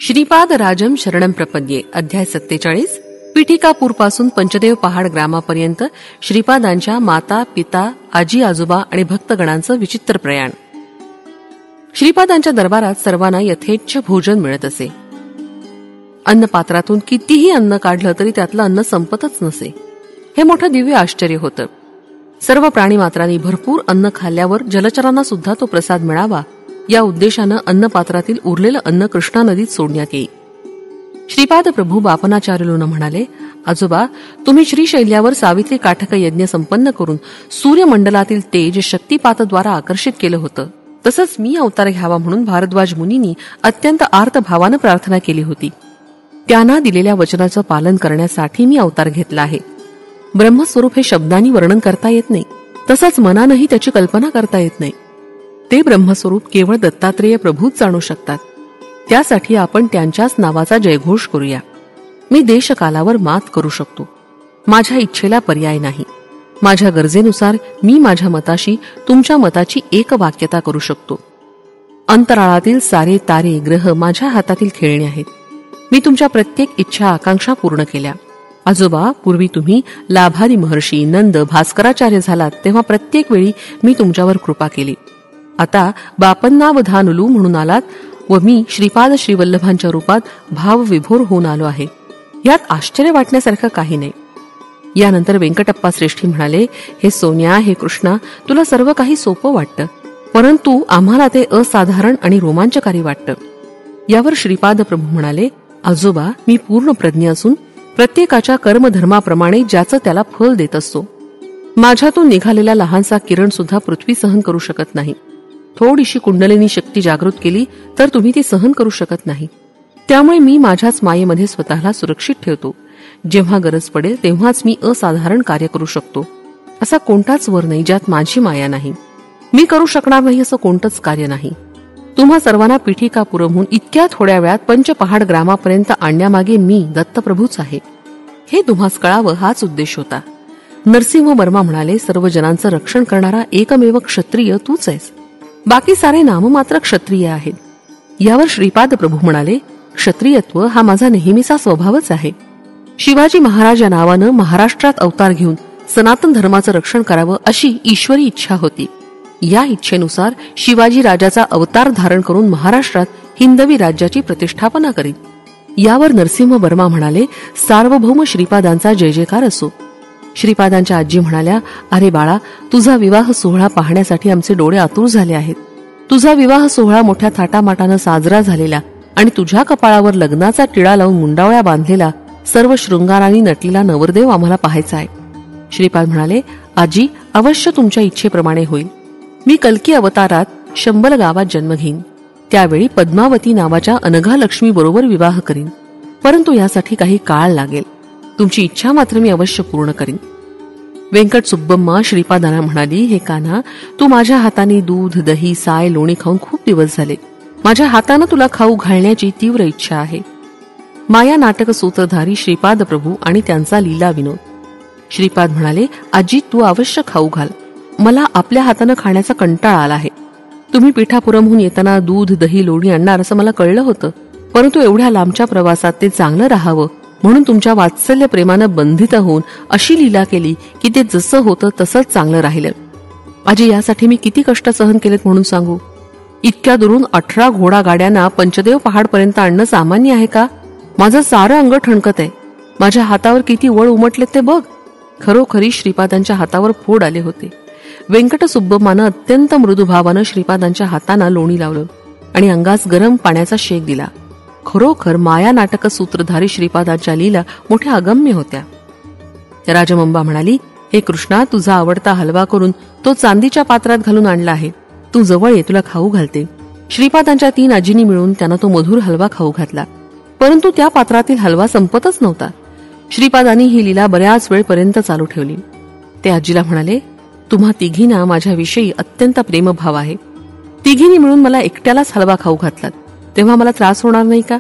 श्रीपाद राजम शरणम प्रपद्ये अध्याय 47. पिठिकापूरपासून पंचदेव पहाड ग्रामापर्यंत श्रीपादांच्या माता, पिता, आजी, आजोबा आणि भक्तगणांचं विचित्र प्रयाण. श्रीपादांच्या दरबारात सर्वांना यथेच्छ भोजन मिळत असे. अन्नपात्रातून कितीही अन्न काढलं तरी त्यातलं अन्न संपतच नसे. हे मोठं दिव्य आश्चर्य होतं. सर्व प्राणीमात्रांनी भरपूर अन्न खाल्ल्यावर जलचरांना सुद्धा तो प्रसाद मिळावा या उद्देशानं अन्नपात्रातील उरलेलं अन्न कृष्णा नदीत सोडण्यात येई. श्रीपाद प्रभू बापनाचार्युलूंना म्हणाले, आजोबा, तुम्ही श्रीशैल्यावर सावित्री काठक यज्ञ संपन्न करून सूर्यमंडलातील तेज शक्तिपातद्वारा आकर्षित केलं होतं. तसंच मी अवतार घ्यावा म्हणून भारद्वाज मुनींनी अत्यंत आर्त भावानं प्रार्थना केली होती. त्यांना दिलेल्या वचनाचं पालन करण्यासाठी मी अवतार घेतला आहे. ब्रह्मस्वरूप हे शब्दांनी वर्णन करता येत नाही, तसंच मनानंही त्याची कल्पना करता येत नाही. ते ब्रह्मस्वरूप केवळ दत्तात्रेय प्रभूच जाणू शकतात. त्यासाठी आपण त्यांच्याच नावाचा जयघोष करूया. मी देशकालावर मात करू शकतो. माझ्या इच्छेला पर्याय नाही. माझ्या गरजेनुसार मी माझ्या मताशी तुमच्या मताची एकवाक्यता करू शकतो. अंतराळातील सारे तारे ग्रह माझ्या हातातील खेळणे आहेत. मी तुमच्या प्रत्येक इच्छा आकांक्षा पूर्ण केल्या. आजोबा, पूर्वी तुम्ही लाभारी महर्षी, नंद, भास्कराचार्य झालात तेव्हा प्रत्येक वेळी मी तुमच्यावर कृपा केली. आता बापन्नावधानुलू म्हणून आलात व मी श्रीपाद श्रीवल्लभांच्या रूपात भावविभोर होऊन आलो आहे. यात आश्चर्य वाटण्यासारखं काही नाही. यानंतर व्यंकटप्पा श्रेष्ठी म्हणाले, हे सोन्या, हे कृष्णा, तुला सर्व काही सोपं वाटतं, परंतु आम्हाला ते असाधारण आणि रोमांचकारी वाटतं. यावर श्रीपाद प्रभू म्हणाले, आजोबा, मी पूर्ण प्रज्ञ असून प्रत्येकाच्या कर्मधर्माप्रमाणे ज्याचं त्याला फल देत असतो. माझ्यातून निघालेला लहानसा किरण सुद्धा पृथ्वी सहन करू शकत नाही. थोडीशी कुंडलिनी शक्ती जागृत केली तर तुम्ही ती सहन करू शकत नाही. त्यामुळे मी माझ्याच मायेमध्ये स्वतःला सुरक्षित ठेवतो. जेव्हा गरज पडेल तेव्हाच मी असाधारण कार्य करू शकतो. असा कोणताच वर नाही ज्यात माझी माया नाही. मी करू शकणार नाही असं कोणतंच कार्य नाही. तुम्हा सर्वांना पिठिकापुरमहून इतक्या थोड्या वेळात पंचपहाड ग्रामापर्यंत आणण्यामागे मी दत्तप्रभूच आहे. हे तुम्हास कळावं हाच उद्देश होता. नरसिंह वर्मा म्हणाले, सर्व जनांचं रक्षण करणारा एकमेव क्षत्रिय तूच आहेस. बाकी सारे नाममात्र क्षत्रिय आहेत. यावर श्रीपाद प्रभू म्हणाले, क्षत्रियत्व हा माझा नेहमीचा स्वभावच आहे. शिवाजी महाराज या नावानं महाराष्ट्रात अवतार घेऊन सनातन धर्माचं रक्षण करावं अशी ईश्वरी इच्छा होती. या इच्छेनुसार शिवाजी राजाचा अवतार धारण करून महाराष्ट्रात हिंदवी राज्याची प्रतिष्ठापना करीन. यावर नरसिंह वर्मा म्हणाले, सार्वभौम श्रीपादांचा जय जयकार असो. श्रीपादांच्या आजी म्हणाल्या, अरे बाळा, तुझा विवाह सोहळा पाहण्यासाठी आमचे डोळे आतुर झाले आहेत. तुझा विवाह सोहळा मोठ्या थाटामाटानं साजरा झालेला आणि तुझ्या कपाळावर लग्नाचा टिळा लावून मुंडावळ्या बांधलेला, सर्व शृंगारांनी नटलेला नवरदेव आम्हाला पाहायचा आहे. श्रीपाद म्हणाले, आजी, अवश्य तुमच्या इच्छेप्रमाणे होईल. मी कल्की अवतारात शंबल गावात जन्म घेईन. त्यावेळी पद्मावती नावाच्या अनघा लक्ष्मी बरोबर विवाह करीन. परंतु यासाठी काही काळ लागेल. तुमची इच्छा मात्र मी अवश्य पूर्ण करीन. व्यंकट सुब्बम्मा श्रीपादांना म्हणाली, हे कान्हा, तू माझ्या हाताने दूध, दही, साय, लोणी खाऊन खूप दिवस झाले. माझ्या हातानं तुला खाऊ घालण्याची तीव्र इच्छा आहे. माया नाटक सूत्रधारी श्रीपाद प्रभू आणि त्यांचा लीला विनोद. श्रीपाद म्हणाले, आजी, तू अवश्य खाऊ घाल. मला आपल्या हातानं खाण्याचा कंटाळा आला आहे. तुम्ही पिठापुरमहून येताना दूध, दही, लोणी आणणार असं मला कळलं होतं, परंतु एवढ्या लांबच्या प्रवासात ते चांगलं राहावं म्हणून तुमच्या वात्सल्य प्रेमानं बंधित होऊन अशी लीला केली की ते जसं होतं तसंच चांगलं राहिलं. आजी, यासाठी मी किती कष्ट सहन केलेत म्हणून सांगू. इतक्या दुरून 18 घोडा गाड्यांना पंचदेव पहाडपर्यंत आणणं सामान्य आहे का? माझं सारं अंग ठणकत आहे. माझ्या हातावर किती वळ उमटलेत ते बघ. खरोखरी श्रीपादांच्या हातावर फोड आले होते. व्यंकट सुब्बम्मानं अत्यंत मृदुभावानं श्रीपादांच्या हातांना लोणी लावलं आणि अंगास गरम पाण्याचा शेक दिला. खरोखर माया नाटक सूत्रधारी श्रीपादांच्या लीला मोठ्या अगम्य होत्या. राजमंबा म्हणाली, हे कृष्णा, तुझा आवडता हलवा करून तो चांदीच्या पात्रात घालून आणला आहे. तू जवळ ये, तुला खाऊ घालते. श्रीपादांच्या 3 आजींनी मिळून त्यांना तो मधुर हलवा खाऊ घातला. परंतु त्या पात्रातील हलवा संपतच नव्हता. श्रीपादांनी ही लीला बऱ्याच वेळपर्यंत चालू ठेवली. ते आजीला म्हणाले, तुम्हा तिघींना माझ्याविषयी अत्यंत प्रेमभाव आहे. तिघींनी मिळून मला एकट्यालाच हलवा खाऊ घातलात तेव्हा मला त्रास होणार नाही का?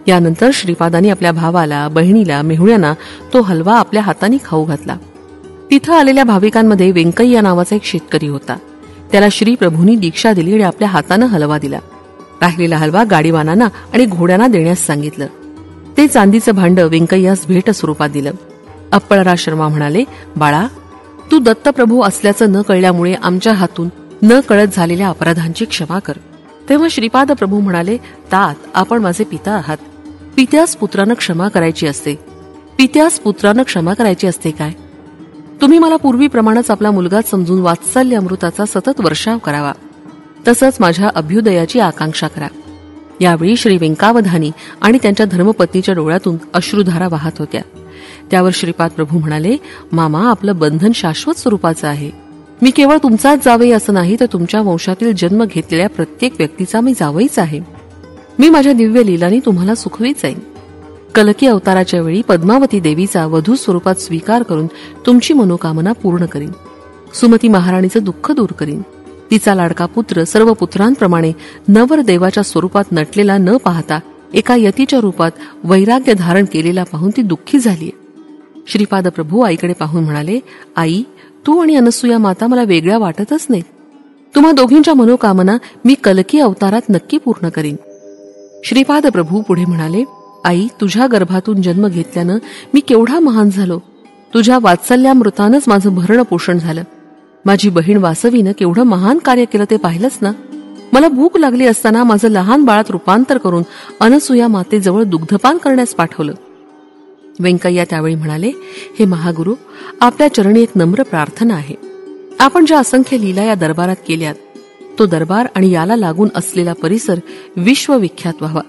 यानंतर श्रीपादांनी आपल्या भावाला, बहिणीला, मेहुण्यांना तो हलवा आपल्या हाताने खाऊ घातला. तिथं आलेल्या भाविकांमध्ये व्यंकय्या नावाचा एक शेतकरी होता. त्याला श्रीप्रभूंनी दीक्षा दिली आणि आपल्या हातानं हलवा दिला. राहिलेला हलवा गाडीवानांना आणि घोड्यांना देण्यास सांगितलं. ते चांदीचं भांड व्यंकय्यास भेट स्वरूपात दिलं. अप्पळराज शर्मा म्हणाले, बाळा, तू दत्तप्रभू असल्याचं न कळल्यामुळे आमच्या हातून न कळत झालेल्या अपराधांची क्षमा कर. तेव्हा श्रीपाद प्रभू म्हणाले, तात, आपण माझे पिता आहात. पित्यास पुत्रानं क्षमा करायची असते. पित्यास पुत्रानं क्षमा करायची असते काय? तुम्ही मला पूर्वीप्रमाणेच आपला मुलगाच समजून वात्सल्य अमृताचा सतत वर्षाव करावा. तसंच माझ्या अभ्युदयाची आकांक्षा करा. यावेळी श्री व्यंकावधानी आणि त्यांच्या धर्मपत्नीच्या डोळ्यातून अश्रुधारा वाहत होत्या. त्यावर श्रीपाद प्रभू म्हणाले, मामा, आपलं बंधन शाश्वत स्वरूपाचं आहे. मी केवळ तुमचाच जावई असं नाही, तर तुमच्या वंशातील जन्म घेतलेल्या प्रत्येक व्यक्तीचा मी जावईच आहे. मी माझ्या दिव्य लीलांनी तुम्हाला सुखवीत जाईन. कलकी अवताराच्या वेळी पद्मावती देवीचा वधू स्वरूपात स्वीकार करून तुमची मनोकामना पूर्ण करीन. सुमती महाराणीचं दुःख दूर करीन. तिचा लाडका पुत्र सर्व पुत्रांप्रमाणे नवरदेवाच्या स्वरूपात नटलेला न पाहता एका यतीच्या रूपात वैराग्य धारण केलेला पाहून ती दुःखी झालीय. श्रीपाद प्रभू आईकडे पाहून म्हणाले, आई, तू आणि अनसूया माता मला वेगळ्या वाटतच नाहीत. तुम्हा दोघींच्या मनोकामना मी कलकी अवतारात नक्की पूर्ण करीन. श्रीपाद प्रभू पुढे म्हणाले, आई, तुझ्या गर्भातून जन्म घेतल्यानं मी केवढा महान झालो. तुझ्या वात्सल्यामृतानंच माझं भरण पोषण झालं. माझी बहीण वासवीनं केवढं महान कार्य केलं ते पाहिलंच ना. मला भूक लागली असताना माझं लहान बाळात रूपांतर करून अनसूया मातेजवळ दुग्धपान करण्यास पाठवलं. व्यंकय्या त्यावेळी म्हणाले, हे महागुरु, आपल्या चरणी एक नम्र प्रार्थना आहे. आपण ज्या असंख्य लीला या दरबारात केल्यात, तो दरबार आणि याला लागून असलेला परिसर विश्वविख्यात व्हावा.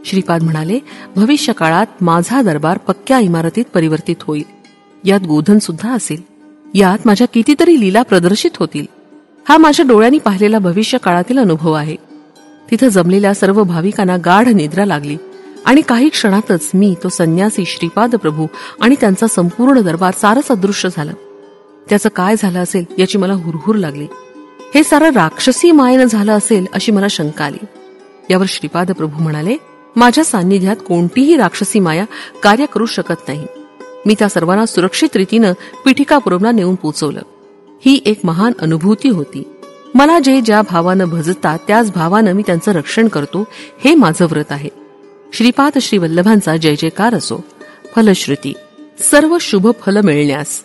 श्रीपाद म्हणाले, भविष्य काळात माझा दरबार पक्क्या इमारतीत परिवर्तित होईल. यात गोधन सुद्धा असेल. यात माझ्या कितीतरी लीला प्रदर्शित होतील. हा माझ्या डोळ्यांनी पाहिलेला भविष्य काळातील अनुभव आहे. तिथं जमलेल्या सर्व भाविकांना गाढ निद्रा लागली आणि काही क्षणातच मी, तो संन्यासी श्रीपाद प्रभू आणि त्यांचा संपूर्ण दरबार सारंच अदृश्य झालं. त्याचं काय झालं असेल याची मला हुरहुर लागली. हे सारं राक्षसी मायेनं झालं असेल अशी मला शंका आली. यावर श्रीपाद प्रभू म्हणाले, माझ्या सान्निध्यात कोणतीही राक्षसी माया कार्य करू शकत नाही. मी त्या सर्वांना सुरक्षित रीतीनं पिठिकापुरमला नेऊन पोचवलं. ही एक महान अनुभूती होती. मला जे ज्या भावानं भजतात त्याच भावानं मी त्यांचं रक्षण करतो, हे माझं व्रत आहे. श्रीपाद श्री वल्लभांचा जय जयकार असो. फलश्रुती, सर्व शुभ फल मिळण्यास